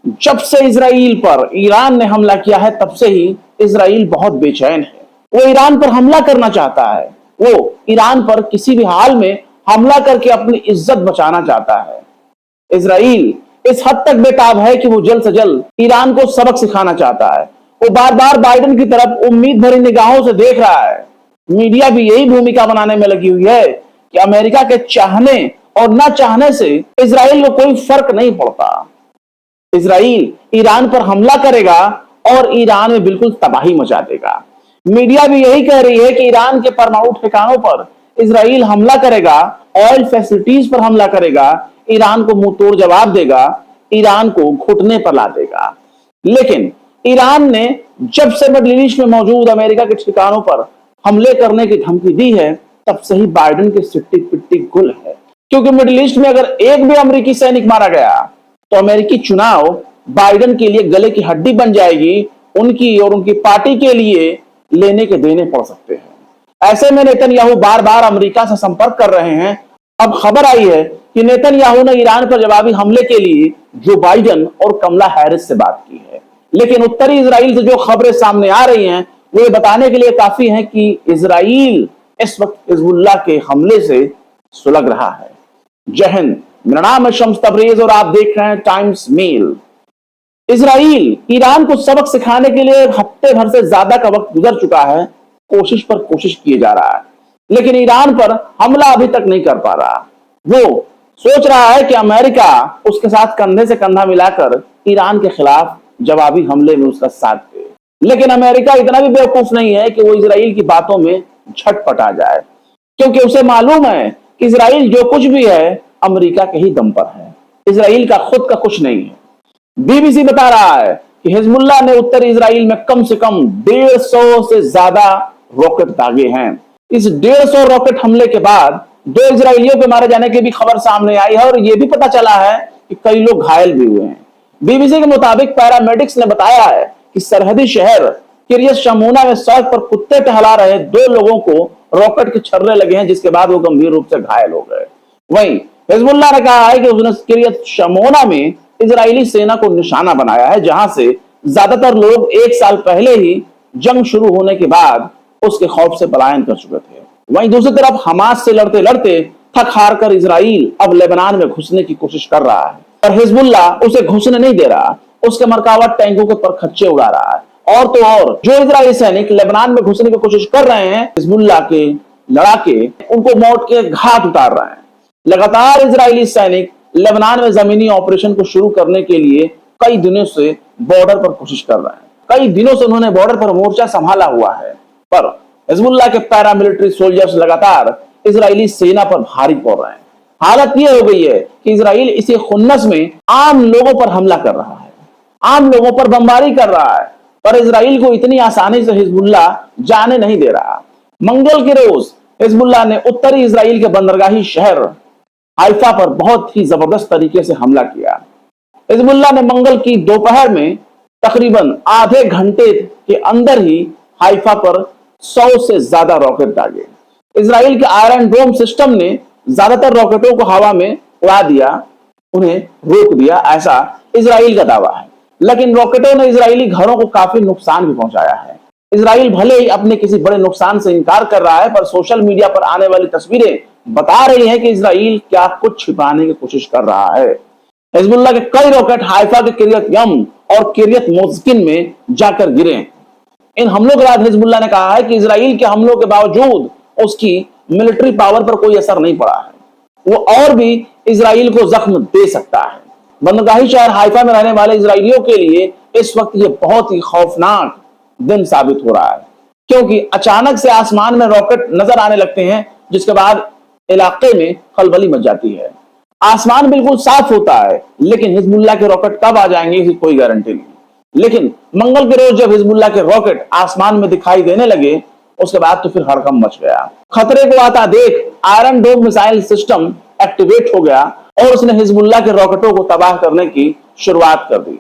जब से इजराइल पर ईरान ने हमला किया है तब से ही इजराइल बहुत बेचैन है। वो ईरान पर हमला करना चाहता है। वो ईरान पर किसी भी हाल में हमला करके अपनी इज्जत बचाना चाहता है। इजराइल इस हद तक बेताब है कि वो जल्द से जल्द ईरान को सबक सिखाना चाहता है। वो बार बार बाइडेन की तरफ उम्मीद भरी निगाहों से देख रहा है। मीडिया भी यही भूमिका बनाने में लगी हुई है कि अमेरिका के चाहने और न चाहने से इजराइल को कोई फर्क नहीं पड़ता। इजराइल ईरान पर हमला करेगा और ईरान में बिल्कुल तबाही मचा देगा। मीडिया भी यही कह रही है कि ईरान के परमाणु ठिकानों पर इजराइल हमला करेगा, ऑयल फैसिलिटीज पर हमला करेगा, ईरान को मुंह तोड़ जवाब देगा, ईरान को घुटने पर ला देगा। लेकिन ईरान ने जब से मिडिल ईस्ट में मौजूद अमेरिका के ठिकानों पर हमले करने की धमकी दी है तब से ही बाइडेन की सिट्टी पिट्टी गुल है। क्योंकि मिडिल ईस्ट में अगर एक भी अमेरिकी सैनिक मारा गया तो अमेरिकी चुनाव बाइडेन के लिए गले की हड्डी बन जाएगी। उनकी और उनकी पार्टी के लिए लेने के देने पड़ सकते हैं। ऐसे में नेतन्याहू बार बार अमेरिका से संपर्क कर रहे हैं। अब खबर आई है कि नेतन्याहू ने ईरान पर जवाबी हमले के लिए जो बाइडेन और कमला हैरिस से बात की है। लेकिन उत्तरी इजराइल से जो खबरें सामने आ रही हैं वो ये बताने के लिए काफी है कि इजराइल इस वक्त हिजबुल्लाह के हमले से सुलग रहा है। जय हिंद, मेरा नाम है शम्स तबरेज और आप देख रहे हैं टाइम्स मेल। इजराइल ईरान को सबक सिखाने के लिए हफ्ते भर से ज्यादा का वक्त गुजर चुका है। कोशिश पर कोशिश किए जा रहा है लेकिन ईरान पर हमला अभी तक नहीं कर पा रहा। वो सोच रहा है कि अमेरिका उसके साथ कंधे से कंधा मिलाकर ईरान के खिलाफ जवाबी हमले में उसका साथ दे। लेकिन अमेरिका इतना भी बेवकूफ नहीं है कि वो इजराइल की बातों में झटपट आ जाए, क्योंकि उसे मालूम है कि इजराइल जो कुछ भी है अमेरिका के ही दम पर है। इजराइल का खुद का कुछ नहीं है। बीबीसी बता रहा है कि हिजबुल्लाह ने उत्तरी इजराइल में कम से कम 150 से ज्यादा रॉकेट दागे हैं। इस 150 रॉकेट हमले के बाद 2 इजरायलियों के मारे जाने की भी खबर सामने आई है और यह भी पता चला है कि कई लोग घायल भी हुए हैं। बीबीसी के मुताबिक पैरामेडिक्स ने बताया है कि सरहदी शहर किरियत शमूना में सड़क पर कुत्ते टहला रहे 2 लोगों को रॉकेट के छर्रे लगे हैं, जिसके बाद वो गंभीर रूप से घायल हो गए। वहीं हिजबुल्लाह ने कहा है कि उसने किरियत शमूना में इजरायली सेना को निशाना बनाया है, जहां से ज्यादातर लोग 1 साल पहले ही जंग शुरू होने के बाद उसके खौफ से पलायन कर चुके थे। वहीं दूसरी तरफ हमास से लड़ते लड़ते थक हार कर इजराइल अब लेबनान में घुसने की कोशिश कर रहा है और हिजबुल्लाह उसे घुसने नहीं दे रहा। उसके मरकावट टैंकों के पर खच्चे उड़ा रहा है। और तो और जो इजरायली सैनिक लेबनान में घुसने की कोशिश कर रहे हैं, हिजबुल्लाह के लड़ाके उनको मौत के घाट उतार रहे हैं। लगातार इजरायली सैनिक लेबनान में जमीनी ऑपरेशन को शुरू करने के लिए कई दिनों से बॉर्डर पर कोशिश कर रहे हैं। कई दिनों से उन्होंने बॉर्डर पर मोर्चा संभाला हुआ है, पर हिजबुल्लाह के पैरामिलिट्री सोल्जर्स लगातार इजरायली सेना पर भारी पड़ रहे हैं। हालत यह हो गई है कि इजराइल इसी खुन्नस में आम लोगों पर हमला कर रहा है, आम लोगों पर बमबारी कर रहा है, पर इजराइल को इतनी आसानी से हिजबुल्लाह जाने नहीं दे रहा। मंगल के रोज हिजबुल्लाह ने उत्तरी इजराइल के बंदरगाही शहर हाइफा पर बहुत ही जबरदस्त तरीके से हमला किया। हिजबुल्लाह ने मंगल की दोपहर में तकरीबन आधे घंटे के अंदर ही हाइफा पर 100 से ज्यादा रॉकेट दागे। इजराइल के आयरन डोम सिस्टम ने ज्यादातर रॉकेटों को हवा में उड़ा दिया, उन्हें रोक दिया, ऐसा इजराइल का दावा है। लेकिन रॉकेटों ने इजरायली घरों को काफी नुकसान भी पहुंचाया है। इजराइल भले ही अपने किसी बड़े नुकसान से इनकार कर रहा है, पर सोशल मीडिया पर आने वाली तस्वीरें बता रही हैं कि इजराइल क्या कुछ छिपाने की कोशिश कर रहा है। हिजबुल्लाह के कई रॉकेट हाइफा के किरियत यम और किरियत मोज़किन में जाकर गिरे। इन हमलों के बाद हिजबुल्लाह ने कहा है कि इजराइल के हमलों के बावजूद उसकी मिलिट्री पावर पर कोई असर नहीं पड़ा है। वो और भी इजराइल को जख्म दे सकता है। बंदरगाही शहर हाइफा में रहने वाले इजरायलियों के लिए इस वक्त ये बहुत ही खौफनाक दिन साबित हो रहा है, क्योंकि अचानक से आसमान में रॉकेट नजर आने लगते हैं, जिसके बाद इलाके में खलबली मच जाती है। आसमान बिल्कुल साफ होता है, लेकिन हिजबुल्लाह के रॉकेट कब आ जाएंगे इसकी कोई गारंटी नहीं। लेकिन मंगल के रोज जब हिजबुल्लाह के रॉकेट आसमान में दिखाई देने लगे, उसके बाद तो फिर हड़कंप मच गया। खतरे को आता देख Iron Dome missile system activate हो गया और उसने हिजबुल्लाह के रॉकेटों को तबाह करने की शुरुआत कर दी,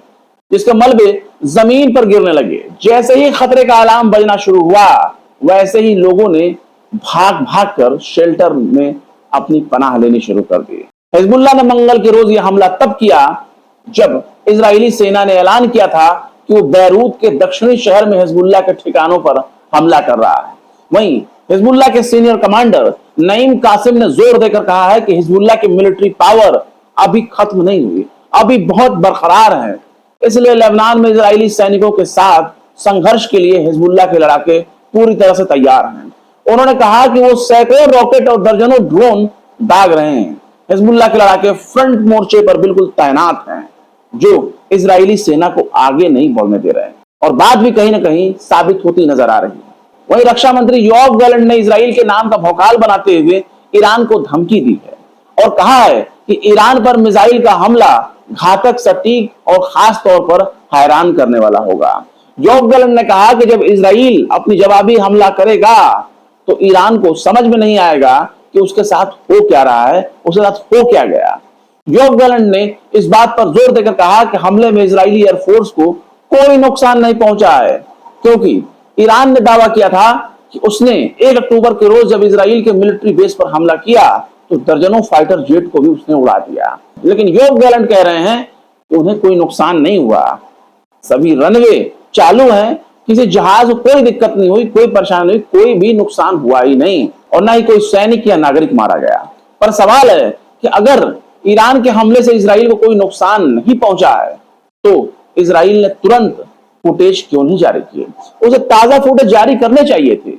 जिसके मलबे जमीन पर गिरने लगे। जैसे ही खतरे का अलार्म बजना शुरू हुआ, वैसे ही लोगों ने भाग भाग कर शेल्टर में अपनी पनाह लेनी शुरू कर दी। हिजबुल्लाह ने मंगल के रोज यह हमला तब किया जब इजरायली सेना ने ऐलान किया था कि वो बैरूत के दक्षिणी शहर में हिजबुल्लाह के ठिकानों पर हमला कर रहा है। वहीं हिजबुल्लाह के सीनियर कमांडर नईम कासिम ने जोर देकर कहा है कि हिजबुल्लाह की मिलिट्री पावर अभी खत्म नहीं हुई, अभी बहुत बरकरार है। इसलिए लेबनान में इजरायली सैनिकों के साथ संघर्ष के लिए हिजबुल्लाह के लड़ाके पूरी तरह से तैयार हैं। उन्होंने कहा कि वो सैकड़ों रॉकेट और दर्जनों ड्रोन दाग रहे हैं। हिजबुल्लाह के लड़ाके फ्रंट मोर्चे पर बिल्कुल तैनात हैं, जो इजरायली सेना को आगे नहीं बढ़ने दे रहे हैं, और बात भी कहीं ना कहीं साबित होती नजर आ रही है। वहीं रक्षा मंत्री योआव गैलेंट ने इजराइल के नाम का भौकाल बनाते हुए ईरान को धमकी दी है और कहा है कि ईरान पर मिसाइल का हमला घातक, सटीक और खास तौर पर हैरान करने वाला होगा। योआव गैलेंट ने कहा कि जब इजराइल अपनी जवाबी हमला करेगा तो ईरान को समझ में नहीं आएगा कि उसके साथ हो क्या रहा है, उसके साथ हो क्या गया। योआव गैलेंट ने इस बात पर जोर देकर कहा कि हमले में इजरायली एयरफोर्स को कोई नुकसान नहीं पहुंचा है, क्योंकि ईरान ने दावा किया था कि उसने 1 अक्टूबर के रोज जब इजराइल के मिलिट्री बेस पर हमला किया तो दर्जनों फाइटर जेट को भी उसने उड़ा दिया। लेकिन योआव गैलेंट कह रहे हैं कि उन्हें कोई नुकसान नहीं हुआ, सभी रनवे चालू हैं, किसी जहाज को कोई दिक्कत नहीं हुई, कोई परेशानी नहीं, कोई भी नुकसान हुआ ही नहीं, और ना ही कोई सैनिक या नागरिक मारा गया। पर सवाल है कि अगर ईरान के हमले से इजराइल को कोई नुकसान नहीं पहुंचा है तो इजराइल ने तुरंत फुटेज क्यों नहीं जारी किए? उसे ताजा फुटेज जारी करने चाहिए थे।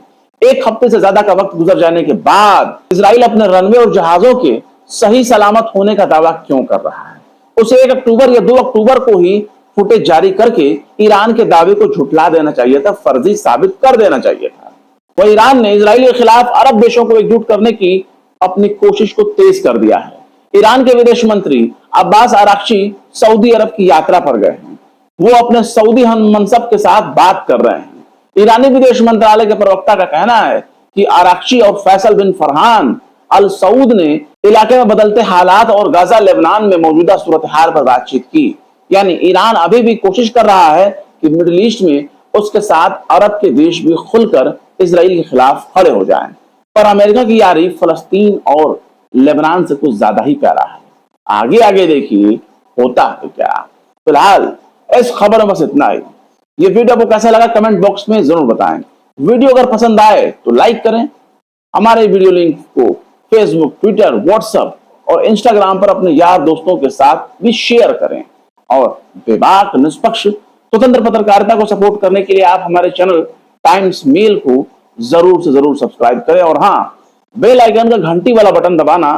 1 हफ्ते से ज्यादा का वक्त गुजर जाने के बाद इजराइल अपने रनवे और जहाजों के सही सलामत होने का दावा क्यों कर रहा है? उसे 1 अक्टूबर या 2 अक्टूबर को ही फुटेज जारी करके ईरान के दावे को झुठला देना चाहिए था, फर्जी साबित कर देना चाहिए था। वह ईरान ने इजराइल के खिलाफ अरब देशों को एकजुट करने की अपनी कोशिश को तेज कर दिया है। ईरान के विदेश मंत्री अब्बास अराक्ची सऊदी अरब की यात्रा पर गए हैं। वो अपने सऊदी हम मनसब के साथ बात कर रहे हैं। ईरानी विदेश मंत्रालय के प्रवक्ता का कहना है कि अराक्ची और फैसल बिन फरहान अल सऊद ने इलाके में बदलते हालात और गाजा लेबनान में मौजूदा सूरत हाल पर बातचीत की। यानी ईरान अभी भी कोशिश कर रहा है कि मिडिल ईस्ट में उसके साथ अरब के देश भी खुलकर इजराइल के खिलाफ खड़े हो जाएं। पर अमेरिका की यारी फलस्तीन और लेबनान से कुछ ज्यादा ही प्यारा है। आगे आगे देखिए होता है क्या। फिलहाल इस खबर में बस इतना ही। ये वीडियो आपको कैसा लगा कमेंट बॉक्स में जरूर बताएं। वीडियो अगर पसंद आए तो लाइक करें। हमारे वीडियो लिंक को फेसबुक, ट्विटर, व्हाट्सएप और इंस्टाग्राम पर अपने यार दोस्तों के साथ भी शेयर करें। और बेबाक, निष्पक्ष, स्वतंत्र पत्रकारिता को सपोर्ट करने के लिए आप हमारे चैनल टाइम्स मेल को जरूर से जरूर सब्सक्राइब करें, और हाँ, बेल आइकन का घंटी वाला बटन दबाना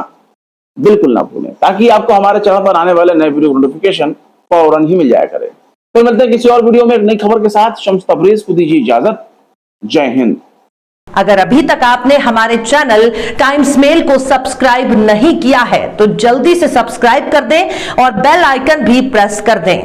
बिल्कुल ना भूलें, ताकि आपको हमारे चैनल पर आने वाले नए वीडियो नोटिफिकेशन फौरन ही मिल जाया करे। फिर मिलते हैं किसी और वीडियो में एक नई खबर के साथ। शम्स तबरेज को दीजिए इजाजत। जय हिंद। अगर अभी तक आपने हमारे चैनल टाइम्स मेल को सब्सक्राइब नहीं किया है तो जल्दी से सब्सक्राइब कर दें और बेल आइकन भी प्रेस कर दें।